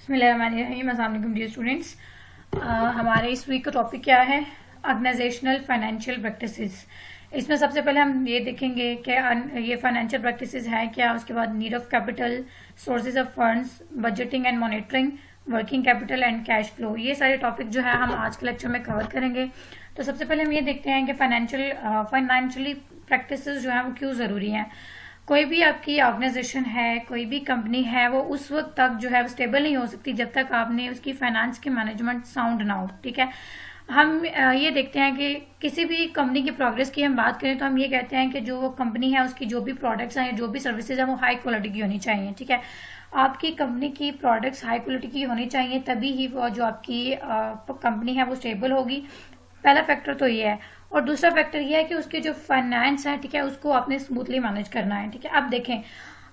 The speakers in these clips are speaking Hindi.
बिस्मिल्लाहिर्रहमानिर्रहीम। अस्सलाम वालेकुम डियर स्टूडेंट्स। हमारे इस वीक का टॉपिक क्या है? Organisational financial practices. इसमें सबसे पहले हम ये देखेंगे कि ये फाइनेंशियल प्रैक्टिसेस है क्या, उसके बाद need of capital, sources of funds, budgeting and monitoring, working capital and cash flow. ये सारे टॉपिक जो है हम आज के लेक्चर में कवर करेंगे। तो सबसे पहले हम ये देखते हैं कि फाइनेंशियली प्रैक्टिसेस जो है वो क्यों जरूरी हैं। कोई भी आपकी ऑर्गेनाइजेशन है, कोई भी कंपनी है, वो उस वक्त तक जो है वो स्टेबल नहीं हो सकती जब तक आपने उसकी फाइनेंस की मैनेजमेंट साउंड ना हो। ठीक है, हम ये देखते हैं कि किसी भी कंपनी की प्रोग्रेस की हम बात करें तो हम ये कहते हैं कि जो वो कंपनी है उसकी जो भी प्रोडक्ट्स हैं, जो भी सर्विसेज है वो हाई क्वालिटी की होनी चाहिए। ठीक है, आपकी कंपनी की प्रोडक्ट्स हाई क्वालिटी की होनी चाहिए, तभी ही वो जो आपकी कंपनी है वो स्टेबल होगी। पहला फैक्टर तो ये है। और दूसरा फैक्टर ये है कि उसके जो फाइनेंस है, ठीक है, उसको आपने स्मूथली मैनेज करना है। ठीक है, अब देखें,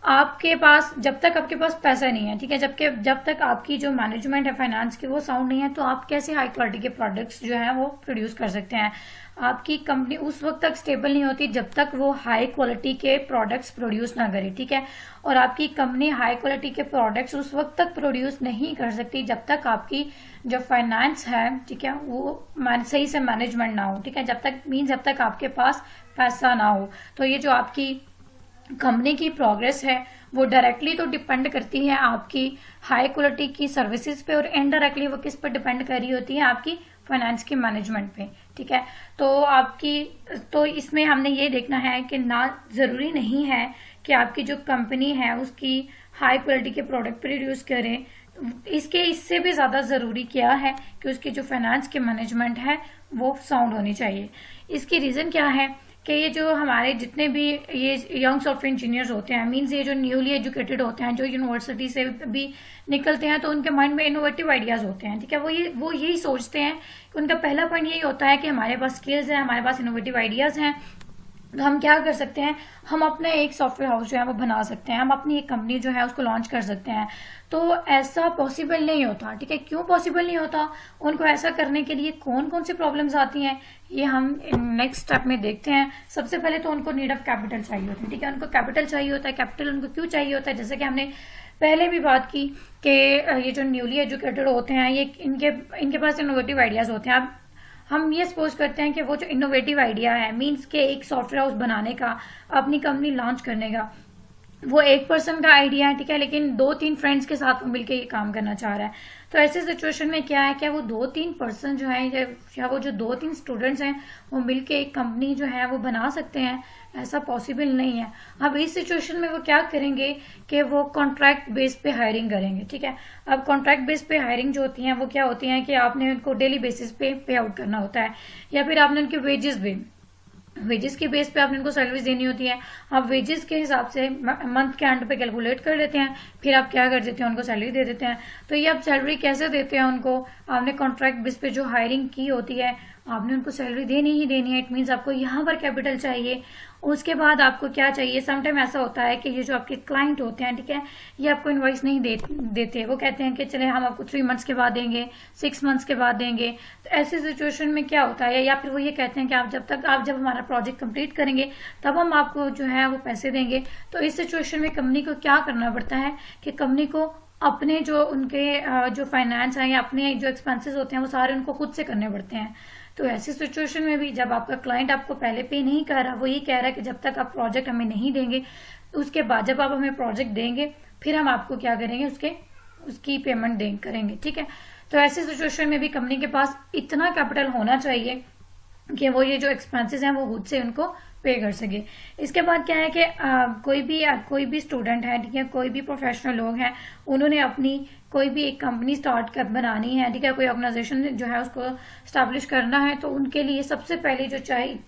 आपके पास जब तक आपके पास पैसा नहीं है, ठीक है, जब तक आपकी जो मैनेजमेंट है फाइनेंस की वो साउंड नहीं है, तो आप कैसे हाई क्वालिटी के प्रोडक्ट्स जो है वो प्रोड्यूस कर सकते हैं। आपकी कंपनी उस वक्त तक स्टेबल नहीं होती जब तक वो हाई क्वालिटी के प्रोडक्ट्स प्रोड्यूस ना करे। ठीक है, और आपकी कंपनी हाई क्वालिटी के प्रोडक्ट्स उस वक्त तक प्रोड्यूस नहीं कर सकती जब तक आपकी जो फाइनेंस है, ठीक है, वो सही से मैनेजमेंट ना हो। ठीक है, जब तक आपके पास पैसा ना हो। तो ये जो आपकी कंपनी की प्रोग्रेस है वो डायरेक्टली तो डिपेंड करती है आपकी हाई क्वालिटी की सर्विसेज पे, और इनडायरेक्टली वो किस पर डिपेंड कर रही होती है? आपकी फाइनेंस की मैनेजमेंट पे। ठीक है, तो इसमें हमने ये देखना है कि ना जरूरी नहीं है कि आपकी जो कंपनी है उसकी हाई क्वालिटी के प्रोडक्ट प्रोड्यूस करें। इससे भी ज्यादा जरूरी क्या है कि उसकी जो फाइनेंस की मैनेजमेंट है वो साउंड होनी चाहिए। इसकी रीजन क्या है कि ये जो हमारे जितने भी ये यंग सॉफ्टवेयर इंजीनियर्स होते हैं, मींस ये जो न्यूली एजुकेटेड होते हैं, जो यूनिवर्सिटी से भी निकलते हैं, तो उनके माइंड में इनोवेटिव आइडियाज होते हैं। ठीक है, वो यही सोचते हैं कि उनका पहला पॉइंट यही होता है कि हमारे पास स्किल्स है, हमारे पास इनोवेटिव आइडियाज हैं, तो हम क्या कर सकते हैं, हम अपना एक सॉफ्टवेयर हाउस जो है वो बना सकते हैं, हम अपनी एक कंपनी जो है उसको लॉन्च कर सकते हैं। तो ऐसा पॉसिबल नहीं होता। ठीक है, क्यों पॉसिबल नहीं होता? उनको ऐसा करने के लिए कौन कौन सी प्रॉब्लम्स आती हैं, ये हम नेक्स्ट स्टेप में देखते हैं। सबसे पहले तो उनको नीड ऑफ कैपिटल चाहिए होती है। ठीक है, उनको कैपिटल चाहिए होता है। कैपिटल उनको क्यों चाहिए होता है? जैसे कि हमने पहले भी बात की कि ये जो न्यूली एजुकेटेड होते हैं, ये इनके पास इनोवेटिव आइडियाज होते हैं। अब हम ये सपोज करते हैं कि वो जो इनोवेटिव आइडिया है, मींस के एक सॉफ्टवेयर हाउस बनाने का, अपनी कंपनी लॉन्च करने का, वो एक पर्सन का आइडिया है। ठीक है, लेकिन 2-3 फ्रेंड्स के साथ मिलकर ये काम करना चाह रहा है। तो ऐसे सिचुएशन में क्या है, क्या वो 2-3 पर्सन जो है या वो जो 2-3 स्टूडेंट्स हैं वो मिलके एक कंपनी जो है वो बना सकते हैं? ऐसा पॉसिबल नहीं है। अब इस सिचुएशन में वो क्या करेंगे कि वो कॉन्ट्रैक्ट बेस पे हायरिंग करेंगे। ठीक है, अब कॉन्ट्रैक्ट बेस पे हायरिंग जो होती है वो क्या होती है कि आपने उनको डेली बेसिस पे पे आउट करना होता है, या फिर आपने उनके वेजेस के बेस पे आपने उनको सर्विस देनी होती है। आप वेजेस के हिसाब से मंथ के एंड पे कैलकुलेट कर लेते हैं, फिर आप क्या कर देते हैं, उनको सैलरी दे देते हैं। तो ये आप सैलरी कैसे देते हैं उनको? आपने कॉन्ट्रैक्ट बेस पे जो हायरिंग की होती है, आपने उनको सैलरी देनी ही देनी है। इट मीन्स आपको यहाँ पर कैपिटल चाहिए। उसके बाद आपको क्या चाहिए? समटाइम ऐसा होता है कि ये जो आपके क्लाइंट होते हैं, ठीक है, ये आपको इनवॉइस नहीं देते। वो कहते हैं कि चले हम आपको 3 मंथ्स के बाद देंगे, 6 मंथ्स के बाद देंगे। तो ऐसी सिचुएशन में क्या होता है, या फिर वो ये कहते हैं कि आप जब हमारा प्रोजेक्ट कंप्लीट करेंगे तब हम आपको जो है वो पैसे देंगे। तो इस सिचुएशन में कंपनी को क्या करना पड़ता है कि कंपनी को अपने जो उनके जो फाइनेंस है या अपने जो एक्सपेंसेस होते हैं वो सारे उनको खुद से करने पड़ते हैं। तो ऐसी सिचुएशन में भी जब आपका क्लाइंट आपको पहले पे नहीं कर रहा, वो ये कह रहा है कि जब तक आप प्रोजेक्ट हमें नहीं देंगे, उसके बाद जब आप हमें प्रोजेक्ट देंगे फिर हम आपको क्या करेंगे, उसकी पेमेंट करेंगे। ठीक है, तो ऐसी सिचुएशन में भी कंपनी के पास इतना कैपिटल होना चाहिए कि वो ये जो एक्सपेंसेस हैं वो खुद से उनको पे कर सके। इसके बाद क्या है कि कोई भी स्टूडेंट है, ठीक है, कोई भी प्रोफेशनल लोग हैं, उन्होंने अपनी कोई भी एक कंपनी बनानी है, ठीक है, कोई ऑर्गेनाइजेशन जो है उसको स्टैब्लिश करना है, तो उनके लिए सबसे पहले जो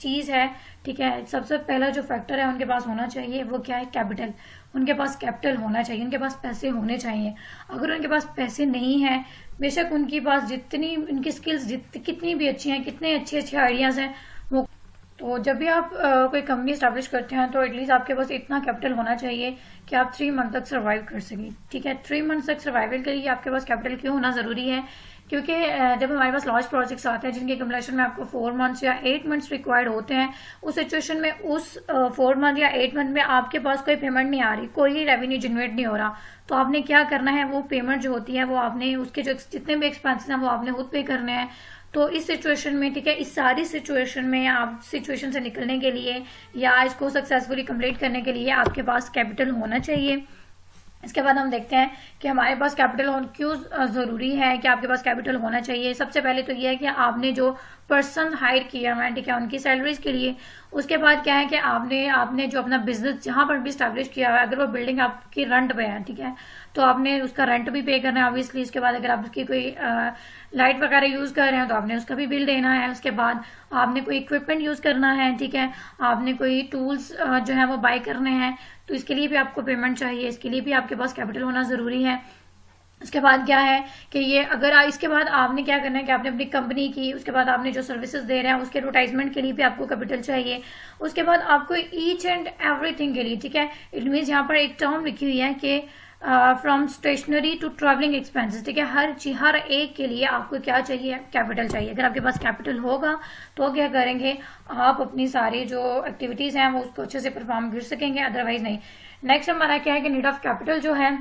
चीज है, ठीक है, सबसे पहला जो फैक्टर है उनके पास होना चाहिए वो क्या है? कैपिटल। उनके पास कैपिटल होना चाहिए, उनके पास पैसे होने चाहिए। अगर उनके पास पैसे नहीं है, बेशक उनके पास जितनी उनकी स्किल्स कितनी भी अच्छी हैं, कितने अच्छे आइडियाज हैं, वो तो जब भी आप कोई कंपनी स्टैब्लिश करते हैं तो एटलीस्ट आपके पास इतना कैपिटल होना चाहिए कि आप 3 मंथ तक सर्वाइव कर सकें। ठीक है, 3 मंथ तक सर्वाइवल के लिए आपके पास कैपिटल क्यों होना जरूरी है? क्योंकि जब हमारे पास लार्ज प्रोजेक्ट्स आते हैं जिनके कम्प्लीशन में आपको 4 मंथ्स या 8 मंथ्स रिक्वायर्ड होते हैं, उस सिचुएशन में उस 4 मंथ या 8 मंथ में आपके पास कोई पेमेंट नहीं आ रही, कोई रेवेन्यू जनरेट नहीं हो रहा, तो आपने क्या करना है, वो पेमेंट जो होती है वो आपने उसके जो जितने भी एक्सपेंसेस हैं वो आपने खुद पे करने हैं। तो इस सिचुएशन में, ठीक है, इस सारी सिचुएशन में आप सिचुएशन से निकलने के लिए या इसको सक्सेसफुली कंप्लीट करने के लिए आपके पास कैपिटल होना चाहिए। इसके बाद हम देखते हैं कि हमारे पास कैपिटल क्यों जरूरी है कि आपके पास कैपिटल होना चाहिए। सबसे पहले तो ये है कि आपने जो पर्सन हायर किया है, ठीक है, उनकी सैलरीज के लिए। उसके बाद क्या है कि आपने जो अपना बिजनेस जहां पर भी स्टैब्लिश किया है, अगर वो बिल्डिंग आपकी रेंट पे है, ठीक है, तो आपने उसका रेंट भी पे करना है ऑब्वियसली। इसके बाद अगर आप उसकी कोई लाइट वगैरह यूज कर रहे हैं तो आपने उसका भी बिल देना है। उसके बाद आपने कोई इक्विपमेंट यूज करना है, ठीक है, आपने कोई टूल्स जो है वो बाय करने हैं, तो इसके लिए भी आपको पेमेंट चाहिए, इसके लिए भी आपके पास कैपिटल होना जरूरी है। उसके बाद क्या है कि ये अगर इसके बाद आपने क्या करना है कि आपने अपनी कंपनी की, उसके बाद आपने जो सर्विसेज दे रहे हैं उसके एडवर्टाइजमेंट के लिए भी आपको कैपिटल चाहिए। उसके बाद आपको ईच एंड एवरीथिंग के लिए, ठीक है, इट मीन्स यहाँ पर एक टर्म लिखी हुई है कि from stationery to travelling expenses, ठीक है, हर एक के लिए आपको क्या चाहिए, कैपिटल चाहिए। अगर आपके पास कैपिटल होगा तो क्या करेंगे, आप अपनी सारी जो एक्टिविटीज हैं वो उसको अच्छे से परफॉर्म कर सकेंगे, अदरवाइज नहीं। नेक्स्ट हमारा क्या है कि नीड ऑफ कैपिटल जो है,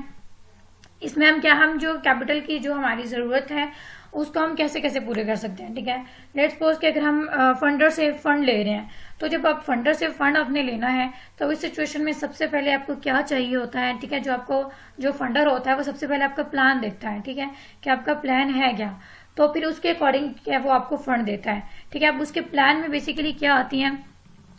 इसमें हम जो कैपिटल की जो हमारी जरूरत है उसको हम कैसे कैसे पूरे कर सकते हैं, ठीक है। लेट्स सपोज कि अगर हम फंडर से फंड ले रहे हैं, तो जब आप फंडर से फंड आपने लेना है तो इस सिचुएशन में सबसे पहले आपको क्या चाहिए होता है, ठीक है, जो फंडर होता है वो सबसे पहले आपका प्लान देखता है, ठीक है, कि आपका प्लान है क्या, तो फिर उसके अकॉर्डिंग क्या वो आपको फंड देता है, ठीक है। अब उसके प्लान में बेसिकली क्या आती है,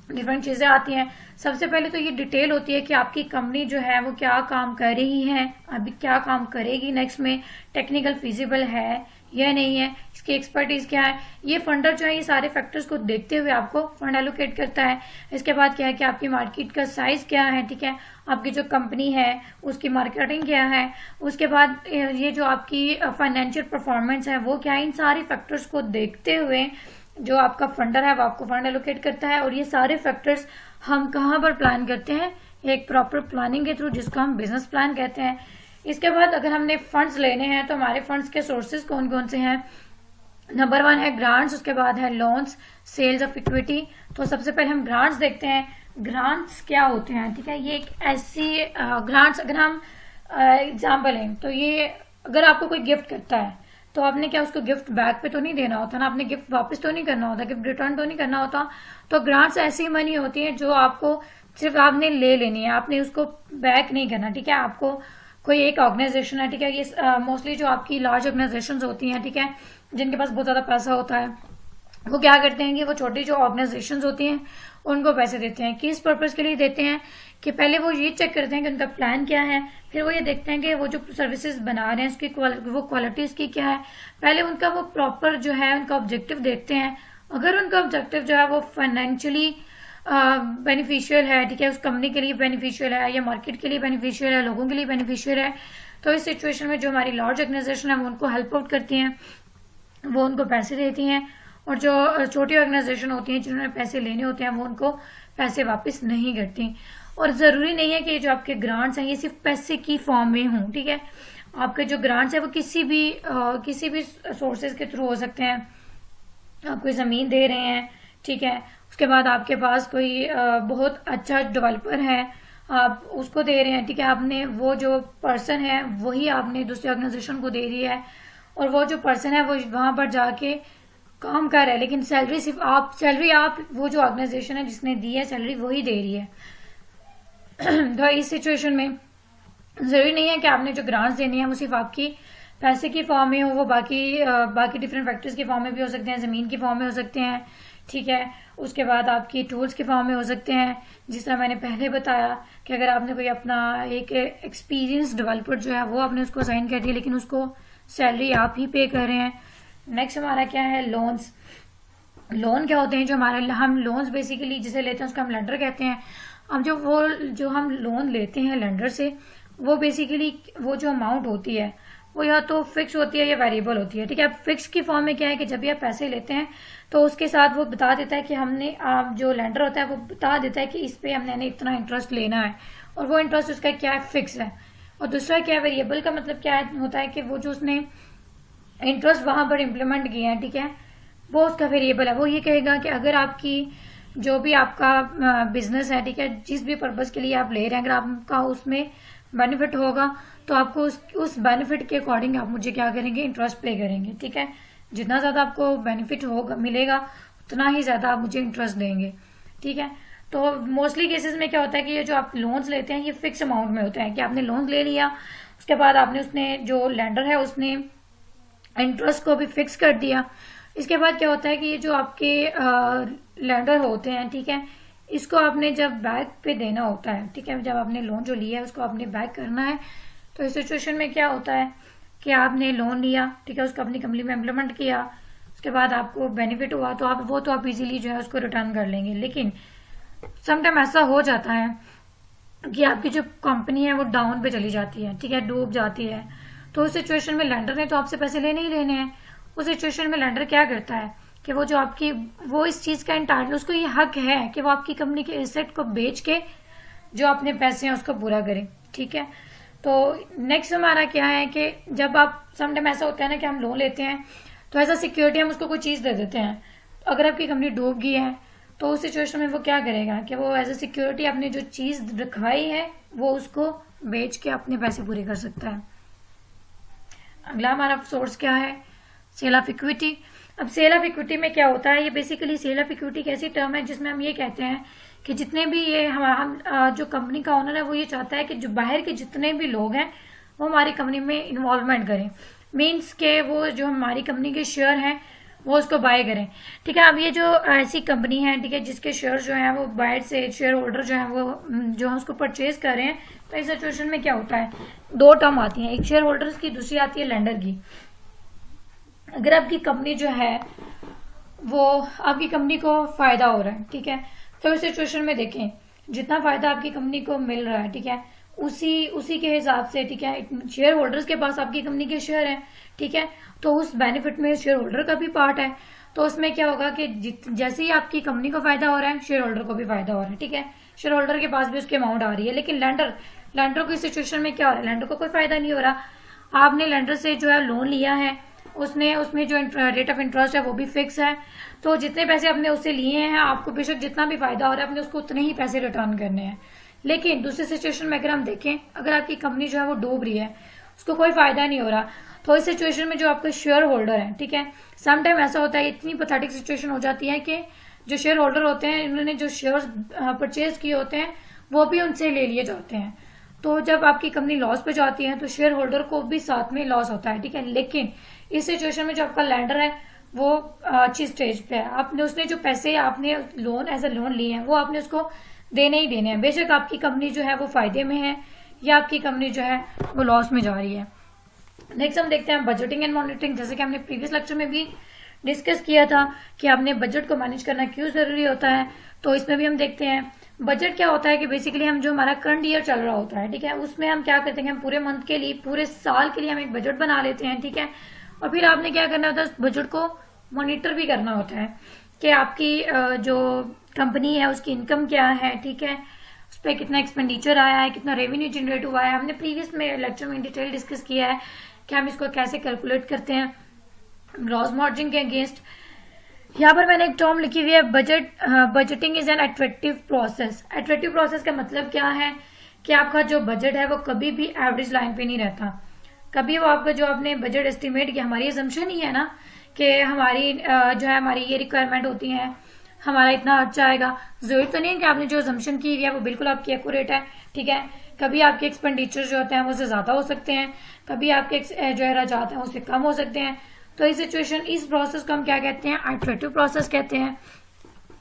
डिफरेंट चीजें आती हैं। सबसे पहले तो ये डिटेल होती है कि आपकी कंपनी जो है वो क्या काम कर रही है, अभी क्या काम करेगी नेक्स्ट में, टेक्निकल फिजिबल है या नहीं है, इसकी एक्सपर्टीज क्या है। ये फंडर जो है ये सारे फैक्टर्स को देखते हुए आपको फंड एलोकेट करता है। इसके बाद क्या है कि आपकी मार्केट का साइज क्या है, ठीक है, आपकी जो कंपनी है उसकी मार्केटिंग क्या है, उसके बाद ये जो आपकी फाइनेंशियल परफॉर्मेंस है वो क्या है। इन सारे फैक्टर्स को देखते हुए जो आपका फंडर है वो आपको फंड एलोकेट करता है। और ये सारे फैक्टर्स हम कहाँ पर प्लान करते हैं, एक प्रॉपर प्लानिंग के थ्रू, जिसको हम बिजनेस प्लान कहते हैं। इसके बाद अगर हमने फंड्स लेने हैं तो हमारे फंड्स के सोर्सेज कौन कौन से हैं। नंबर 1 है ग्रांट्स, उसके बाद है लोन्स, सेल्स ऑफ इक्विटी। तो सबसे पहले हम ग्रांट्स देखते हैं। ग्रांट्स क्या होते हैं, ठीक है, ये एक ऐसी ग्रांट्स, अगर हम एग्जाम्पल लें तो ये अगर आपको कोई गिफ्ट करता है तो आपने क्या उसको गिफ्ट बैक पे तो नहीं देना होता ना, आपने गिफ्ट वापस तो नहीं करना होता, गिफ्ट रिटर्न तो नहीं करना होता। तो ग्रांट्स ऐसी मनी होती है जो आपको सिर्फ आपने ले लेनी है, आपने उसको बैक नहीं करना, ठीक है। आपको कोई एक ऑर्गेनाइजेशन है, ठीक है, ये मोस्टली जो आपकी लार्ज ऑर्गेनाइजेशंस होती हैं, ठीक है, जिनके पास बहुत ज्यादा पैसा होता है, वो क्या करते हैं कि वो छोटी जो ऑर्गेनाइजेशंस होती हैं उनको पैसे देते हैं। किस पर्पस के लिए देते हैं कि पहले वो ये चेक करते हैं कि उनका प्लान क्या है, फिर वो ये देखते हैं कि वो जो सर्विसेज बना रहे हैं उसकी वो क्वालिटी उसकी क्या है। पहले उनका वो प्रॉपर जो है उनका ऑब्जेक्टिव देखते हैं। अगर उनका ऑब्जेक्टिव जो है वो फाइनेंशियली बेनिफिशियल है, ठीक है, उस कंपनी के लिए बेनिफिशियल है या मार्केट के लिए बेनिफिशियल है, लोगों के लिए बेनिफिशियल है, तो इस सिचुएशन में जो हमारी लार्ज ऑर्गेनाइजेशन है वो उनको हेल्प आउट करती हैं, वो उनको पैसे देती हैं। और जो छोटी ऑर्गेनाइजेशन होती हैं जिन्होंने पैसे लेने होते हैं वो उनको पैसे वापस नहीं करती। और जरूरी नहीं है कि जो आपके ग्रांट्स हैं ये सिर्फ पैसे की फॉर्म में हों, ठीक है, आपके जो ग्रांट्स है वो किसी भी सोर्सेज के थ्रू हो सकते हैं। आप कोई जमीन दे रहे हैं, ठीक है, उसके बाद आपके पास कोई बहुत अच्छा डेवलपर है, आप उसको दे रहे हैं, ठीक है, आपने वो जो पर्सन है वही आपने दूसरी ऑर्गेनाइजेशन को दे दिया है, और वो जो पर्सन है वो वहां पर जाके काम कर रहा है, लेकिन सैलरी आप वो जो ऑर्गेनाइजेशन है जिसने दी है सैलरी वही दे रही है। तो इस सिचुएशन में जरूरी नहीं है कि आपने जो ग्रांट्स देनी है वो सिर्फ आपकी पैसे की फॉर्म में हो, वो बाकी डिफरेंट फैक्टर्स की फॉर्म में भी हो सकते हैं, जमीन की फॉर्म में हो सकते हैं, ठीक है, उसके बाद आपकी टूल्स के फॉर्म में हो सकते हैं। जिस तरह मैंने पहले बताया कि अगर आपने कोई अपना एक एक्सपीरियंस डेवलपर जो है वो आपने उसको साइन कर दिया, लेकिन उसको सैलरी आप ही पे कर रहे हैं। नेक्स्ट हमारा क्या है, लोन्स। लोन क्या होते हैं, जो हम लोन्स बेसिकली जिसे लेते हैं उसको हम लेंडर कहते हैं। अब जो हम लोन लेते हैं लेंडर से, वो बेसिकली वो जो अमाउंट होती है वो या तो फिक्स होती है या वेरिएबल होती है, ठीक है। अब फिक्स की फॉर्म में क्या है कि जब भी आप पैसे लेते हैं तो उसके साथ वो बता देता है कि आप जो लेंडर होता है वो बता देता है कि इस पे हमने इतना इंटरेस्ट लेना है, और वो इंटरेस्ट उसका क्या है, फिक्स है। और दूसरा क्या है, वेरिएबल का मतलब क्या होता है कि वो जो उसने इंटरेस्ट वहां पर इम्प्लीमेंट किए हैं, ठीक है, वो उसका वेरिएबल है। वो ये कहेगा कि अगर आपकी जो भी आपका बिजनेस है, ठीक है, जिस भी पर्पज के लिए आप ले रहे हैं, अगर आपका उसमें बेनिफिट होगा तो आपको उस बेनिफिट के अकॉर्डिंग आप मुझे क्या करेंगे, इंटरेस्ट पे करेंगे, ठीक है। जितना ज्यादा आपको बेनिफिट होगा मिलेगा उतना ही ज्यादा आप मुझे इंटरेस्ट देंगे, ठीक है। तो मोस्टली केसेस में क्या होता है कि ये जो आप लोन्स लेते हैं ये फिक्स अमाउंट में होता है कि आपने लोन ले लिया, उसके बाद आपने उसने जो लेंडर है उसने इंटरेस्ट को भी फिक्स कर दिया। इसके बाद क्या होता है कि ये जो आपके लेंडर होते हैं, ठीक है, इसको आपने जब बैक पे देना होता है, ठीक है, जब आपने लोन जो लिया है उसको आपने बैक करना है, तो इस सिचुएशन में क्या होता है कि आपने लोन लिया, ठीक है, उसको अपनी कंपनी में इम्प्लीमेंट किया, उसके बाद आपको बेनिफिट हुआ तो आप इजीली जो है उसको रिटर्न कर लेंगे। लेकिन समटाइम ऐसा हो जाता है कि आपकी जो कंपनी है वो डाउन पे चली जाती है, ठीक है, डूब जाती है। तो उस सिचुएशन में लेंडर ने तो आपसे पैसे लेने ही लेने हैं। उस सिचुएशन में लेंडर क्या करता है कि वो जो आपकी वो इस चीज का एंटाइटल, उसको ये हक है कि वो आपकी कंपनी के एसेट को बेच के जो अपने पैसे हैं उसको पूरा करे, ठीक है। तो नेक्स्ट हमारा क्या है कि जब आप समटाइम ऐसा होता है ना कि हम लोन लेते हैं तो एज अ सिक्योरिटी हम उसको कोई चीज दे देते हैं। अगर आपकी कंपनी डूब गई है तो उस सिचुएशन में वो क्या करेगा कि वो एज अ सिक्योरिटी अपनी जो चीज रखवाई है वो उसको बेच के अपने पैसे पूरे कर सकता है। अगला हमारा सोर्स क्या है, सेल ऑफ इक्विटी। अब सेल ऑफ इक्विटी में क्या होता है, ये बेसिकली सेल ऑफ इक्विटी एक ऐसी टर्म है जिसमें हम ये कहते हैं कि जितने भी ये हमारा जो कंपनी का ओनर है वो ये चाहता है कि जो बाहर के जितने भी लोग हैं वो हमारी कंपनी में इन्वॉल्वमेंट करें, मीन्स के वो जो हमारी कंपनी के शेयर हैं वो उसको बाय करें, ठीक है। अब ये जो ऐसी कंपनी है, ठीक है, जिसके शेयर जो है वो बाहर से शेयर होल्डर जो है वो जो हम उसको परचेज कर रहे हैं, तो इस सिचुएशन में क्या होता है, दो टर्म आती हैं, एक शेयर होल्डर्स की, दूसरी आती है लेंडर की। अगर आपकी कंपनी जो है वो आपकी कंपनी को फायदा हो रहा है, ठीक है, तो इस सिचुएशन में देखें जितना फायदा आपकी कंपनी को मिल रहा है, ठीक है, उसी के हिसाब से, ठीक है, शेयर होल्डर्स के पास आपकी कंपनी के शेयर हैं, ठीक है, तो उस बेनिफिट में शेयर होल्डर का भी पार्ट है। तो उसमें क्या होगा कि जैसे ही आपकी कंपनी को फायदा हो रहा है शेयर होल्डर को भी फायदा हो रहा है, ठीक है, शेयर होल्डर के पास भी उसकी अमाउंट आ रही है। लेकिन लैंडर को इस सिचुएशन में क्या हो रहा है, लैंडर को कोई फायदा नहीं हो रहा। आपने लैंडर से जो है लोन लिया है, उसमें जो रेट ऑफ इंटरेस्ट है वो भी फिक्स है, तो जितने पैसे आपने उससे लिए हैं आपको बेशक जितना भी फायदा हो रहा है आपने उसको उतने ही पैसे रिटर्न करने हैं। लेकिन दूसरी सिचुएशन में अगर हम देखें, अगर आपकी कंपनी जो है वो डूब रही है, उसको कोई फायदा नहीं हो रहा, तो इस सिचुएशन में जो आपके शेयर होल्डर है, ठीक है, समटाइम ऐसा होता है, इतनी पैथेटिक सिचुएशन हो जाती है कि जो शेयर होल्डर होते हैं इन्होंने जो शेयर परचेज किए होते हैं वो भी उनसे ले लिए जाते हैं। तो जब आपकी कंपनी लॉस पे जाती है तो शेयर होल्डर को भी साथ में लॉस होता है, ठीक है। लेकिन इस सिचुएशन में जो आपका लैंडर है वो अच्छी स्टेज पे है, आपने उसने जो पैसे आपने लोन एज अ लोन लिए हैं वो आपने उसको देने ही देने हैं, बेशक आपकी कंपनी जो है वो फायदे में है या आपकी कंपनी जो है वो लॉस में जा रही है। नेक्स्ट हम देखते हैं बजटिंग एंड मॉनिटरिंग। जैसे कि हमने प्रीवियस लेक्चर में भी डिस्कस किया था कि आपने बजट को मैनेज करना क्यों जरूरी होता है, तो इसमें भी हम देखते हैं बजट क्या होता है कि बेसिकली हम जो हमारा करंट ईयर चल रहा होता है, ठीक है, उसमें हम क्या करते हैं, हम पूरे मंथ के लिए, पूरे साल के लिए हम एक बजट बना लेते हैं, ठीक है, और फिर आपने क्या करना होता है, उस बजट को मॉनिटर भी करना होता है कि आपकी जो कंपनी है उसकी इनकम क्या है, ठीक है, उस पर कितना एक्सपेंडिचर आया है, कितना रेवेन्यू जनरेट हुआ है। हमने प्रीवियस में लेक्चर में डिटेल डिस्कस किया है कि हम इसको कैसे कैलकुलेट करते हैं ग्रॉस मार्जिन के अगेंस्ट। यहाँ पर मैंने एक टर्म लिखी हुई है budgeting is an attractive process. Attractive process का मतलब क्या है कि आपका जो बजट है वो कभी भी एवरेज लाइन पे नहीं रहता, कभी वो आपका जो आपने बजट एस्टिमेट किया, हमारी असम्पशन ही है ना कि हमारी जो है हमारी ये रिक्वायरमेंट होती है, हमारा इतना खर्चा आएगा, जरूरत तो नहीं है कि आपने जो असम्पशन की है वो बिल्कुल आपकी एक्यूरेट है, ठीक है। कभी आपके एक्सपेंडिचर जो होते हैं वो उससे ज्यादा हो सकते हैं, कभी आपके जो है राजात हैं उससे कम हो सकते हैं। तो इस सिचुएशन, इस प्रोसेस को हम क्या कहते हैं, एट्रैक्टिव प्रोसेस कहते हैं।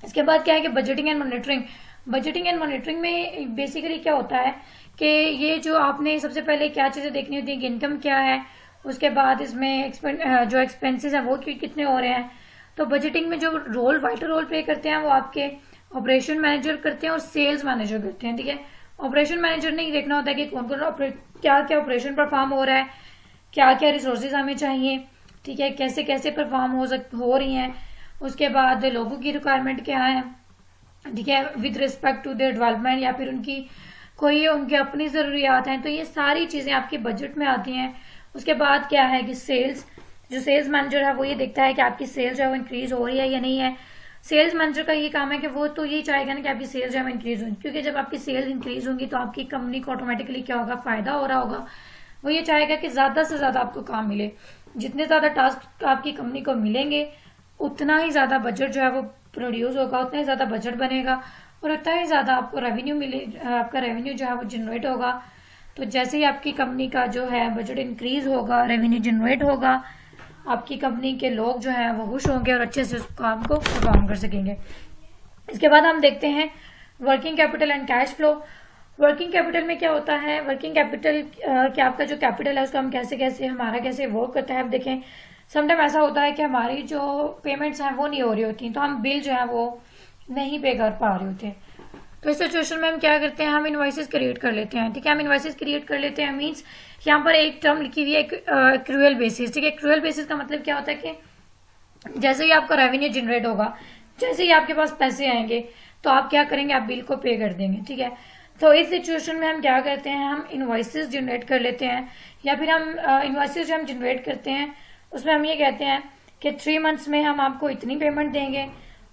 इसके बाद क्या है कि budgeting and monitoring. Budgeting and monitoring में बेसिकली क्या होता है कि ये जो आपने सबसे पहले क्या चीजें देखनी होती है कि इनकम क्या है, उसके बाद इसमें जो एक्सपेंसेस है वो कितने हो रहे हैं। तो बजटिंग में जो वाइटल रोल प्ले करते हैं वो आपके ऑपरेशन मैनेजर करते हैं और सेल्स मैनेजर करते हैं, ठीक है। ऑपरेशन मैनेजर ने देखना होता है कि कौन कौन क्या क्या ऑपरेशन परफॉर्म हो रहा है, क्या क्या रिसोर्सेज हमें चाहिए, ठीक है, कैसे कैसे परफॉर्म हो रही हैं, उसके बाद लोगों की रिक्वायरमेंट क्या है, ठीक है, with respect to their development, या फिर उनकी अपनी जरूरियात हैं। तो ये सारी चीजें आपके बजट में आती हैं। उसके बाद क्या है कि सेल्स जो सेल्स मैनेजर है वो ये देखता है कि आपकी सेल्स जो है वो इंक्रीज हो रही है या नहीं है। सेल्स मैनेजर का ये काम है कि वो तो यही चाहेगा ना कि आपकी सेल्स जो है इंक्रीज हो, क्योंकि जब आपकी सेल्स इंक्रीज होंगी तो आपकी कंपनी को ऑटोमेटिकली क्या होगा, फायदा हो रहा होगा। वो ये चाहेगा कि ज्यादा से ज्यादा आपको काम मिले। जितने ज्यादा टास्क आपकी कंपनी को मिलेंगे उतना ही ज्यादा बजट जो है वो प्रोड्यूस होगा, उतना ही ज्यादा बजट बनेगा और उतना ही ज्यादा आपको रेवेन्यू मिले, आपका रेवेन्यू जो है वो जनरेट होगा। तो जैसे ही आपकी कंपनी का जो है बजट इंक्रीज होगा, रेवेन्यू जनरेट होगा, आपकी कंपनी के लोग जो हैं वो खुश होंगे और अच्छे से उस काम को परफॉर्म कर सकेंगे। इसके बाद हम देखते हैं working capital and cash flow. Working capital में क्या होता है, वर्किंग कैपिटल कि आपका जो कैपिटल है उसको हम कैसे हमारा कैसे वर्क करता है। अब देखें समटाइम ऐसा होता है कि हमारी जो पेमेंट्स हैं वो नहीं हो रही होती, तो हम बिल जो है वो नहीं पे कर पा रहे होते। तो इस सिचुएशन में हम क्या करते हैं, हम इनवॉइसेस क्रिएट कर लेते हैं। ठीक है, हम इनवॉइसेस क्रिएट कर लेते हैं मींस यहाँ पर एक टर्म लिखी हुई है एक्रूअल बेसिस। ठीक है, एक्रूअल बेसिस का मतलब क्या होता है कि जैसे ही आपका रेवेन्यू जनरेट होगा, जैसे ही आपके पास पैसे आएंगे तो आप क्या करेंगे, आप बिल को पे कर देंगे। ठीक है, तो इस सिचुएशन में हम क्या करते हैं, हम इनवॉइसेस जनरेट कर लेते हैं, या फिर हम इनवॉइसेस जो हम जनरेट करते हैं उसमें हम ये कहते हैं कि 3 मंथ्स में हम आपको इतनी पेमेंट देंगे,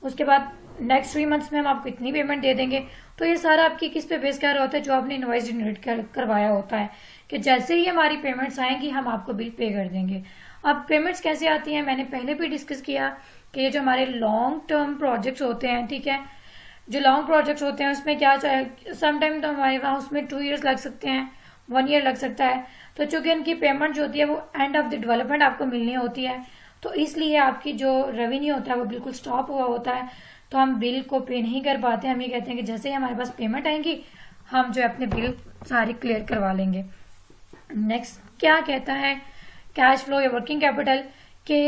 उसके बाद नेक्स्ट 3 मंथ्स में हम आपको इतनी पेमेंट दे देंगे। तो ये सारा आपकी किस पे बेस कर रहा होता है, जो आपने इनवॉइस जनरेट करवाया होता है कि जैसे ही हमारी पेमेंट्स आएंगी हम आपको बिल पे कर देंगे। अब पेमेंट्स कैसे आती हैं, मैंने पहले भी डिस्कस किया कि ये जो हमारे लॉन्ग टर्म प्रोजेक्ट्स होते हैं, ठीक है, जो लॉन्ग प्रोजेक्ट्स होते हैं उसमें क्या समटाइम तो हमारे वहाँ उसमें 2 years लग सकते हैं, 1 year लग सकता है। तो चूंकि उनकी पेमेंट जो होती है वो एंड ऑफ द डेवलपमेंट आपको मिलनी होती है, तो इसलिए आपकी जो रेवेन्यू होता है वो बिल्कुल स्टॉप हुआ होता है, तो हम बिल को पे नहीं कर पाते। हम ये कहते हैं कि जैसे ही हमारे पास पेमेंट आएंगी हम जो अपने बिल सारी क्लियर करवा लेंगे। नेक्स्ट क्या कहता है कैश फ्लो या वर्किंग कैपिटल के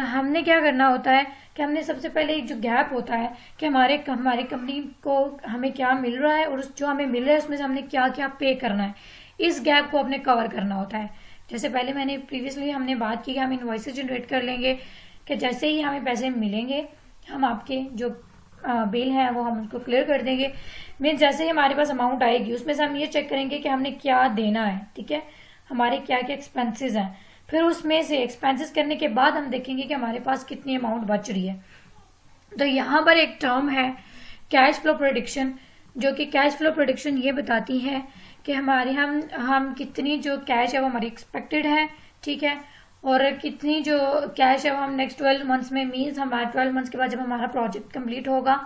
हमने क्या करना होता है कि हमने सबसे पहले जो गैप होता है कि हमारी कंपनी को हमें क्या मिल रहा है और जो हमें मिल रहा है उसमें से हमने क्या क्या पे करना है, इस गैप को अपने कवर करना होता है। जैसे पहले मैंने प्रीवियसली हमने बात की कि हम इनवॉइसेस जनरेट कर लेंगे कि जैसे ही हमें पैसे मिलेंगे हम आपके जो बिल है वो हम उसको क्लियर कर देंगे। मीन्स जैसे ही हमारे पास अमाउंट आएगी उसमें से हम ये चेक करेंगे कि हमने क्या देना है, ठीक है, हमारे क्या क्या एक्सपेंसेस हैं, फिर उसमें से एक्सपेंसेस करने के बाद हम देखेंगे कि हमारे पास कितनी अमाउंट बच रही है। तो यहाँ पर एक टर्म है कैश फ्लो प्रेडिक्शन, जो कि कैश फ्लो प्रेडिक्शन ये बताती है कि हमारे हम कितनी जो कैश है वो हमारी एक्सपेक्टेड है, ठीक है, और कितनी जो कैश है वो हम नेक्स्ट 12 मंथ्स में, मीन्स हमारे 12 मंथ्स के बाद जब हमारा प्रोजेक्ट कंप्लीट होगा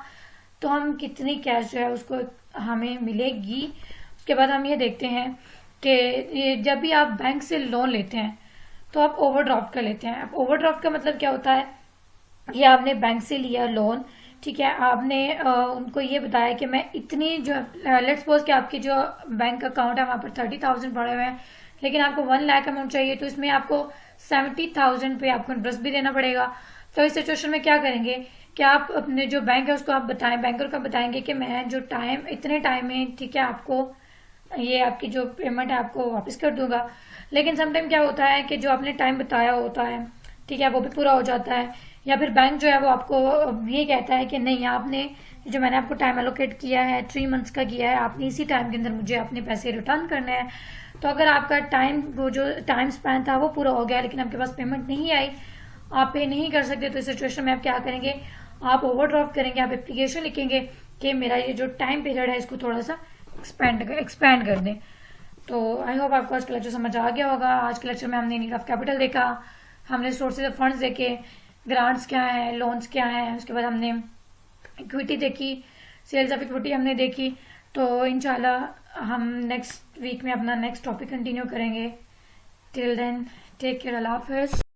तो हम कितनी कैश जो है उसको हमें मिलेगी। उसके बाद हम ये देखते हैं कि जब भी आप बैंक से लोन लेते हैं तो आप ओवरड्राफ्ट कर लेते हैं। अब ओवरड्राफ्ट का मतलब क्या होता है, ये आपने बैंक से लिया लोन, ठीक है, आपने उनको ये बताया कि मैं इतनी जो लेट्स सपोज कि आपकी जो बैंक अकाउंट है वहां पर 30,000 पड़े हुए हैं, लेकिन आपको 1 लाख अमाउंट चाहिए, तो इसमें आपको 70,000 पे आपको इंटरेस्ट भी देना पड़ेगा। तो इस सिचुएशन में क्या करेंगे कि आप अपने जो बैंक है उसको आप बताएं, बैंकर को बताएंगे कि मैं जो टाइम इतने टाइम में, ठीक है, आपको ये आपकी जो पेमेंट है आपको वापस कर दूंगा। लेकिन समटाइम क्या होता है कि जो आपने टाइम बताया होता है, ठीक है, वो भी पूरा हो जाता है, या फिर बैंक जो है वो आपको ये कहता है कि नहीं, आपने जो मैंने आपको टाइम एलोकेट किया है 3 मंथ्स का किया है, आपने इसी टाइम के अंदर मुझे अपने पैसे रिटर्न करने हैं। तो अगर आपका टाइम वो जो टाइम स्पैन था वो पूरा हो गया लेकिन आपके पास पेमेंट नहीं आई, आप पे नहीं कर सकते, तो इस सिचुएशन में आप क्या करेंगे, आप ओवरड्राफ्ट करेंगे, आप एप्लीकेशन लिखेंगे कि मेरा ये जो टाइम पीरियड है इसको थोड़ा सा एक्सपैंड कर दें। तो आई होप आपको आज का लेक्चर समझ आ गया होगा। आज के लेक्चर में हमने नीड ऑफ कैपिटल देखा, हमने सोर्सेज ऑफ फंड्स देखे, ग्रांट्स क्या है, लोन्स क्या है, उसके बाद हमने इक्विटी देखी, सेल्स ऑफ इक्विटी हमने देखी। तो इंशाल्लाह हम नेक्स्ट वीक में अपना नेक्स्ट टॉपिक कंटिन्यू करेंगे। टिल देन टेक केयर, अल्लाह हाफिज़।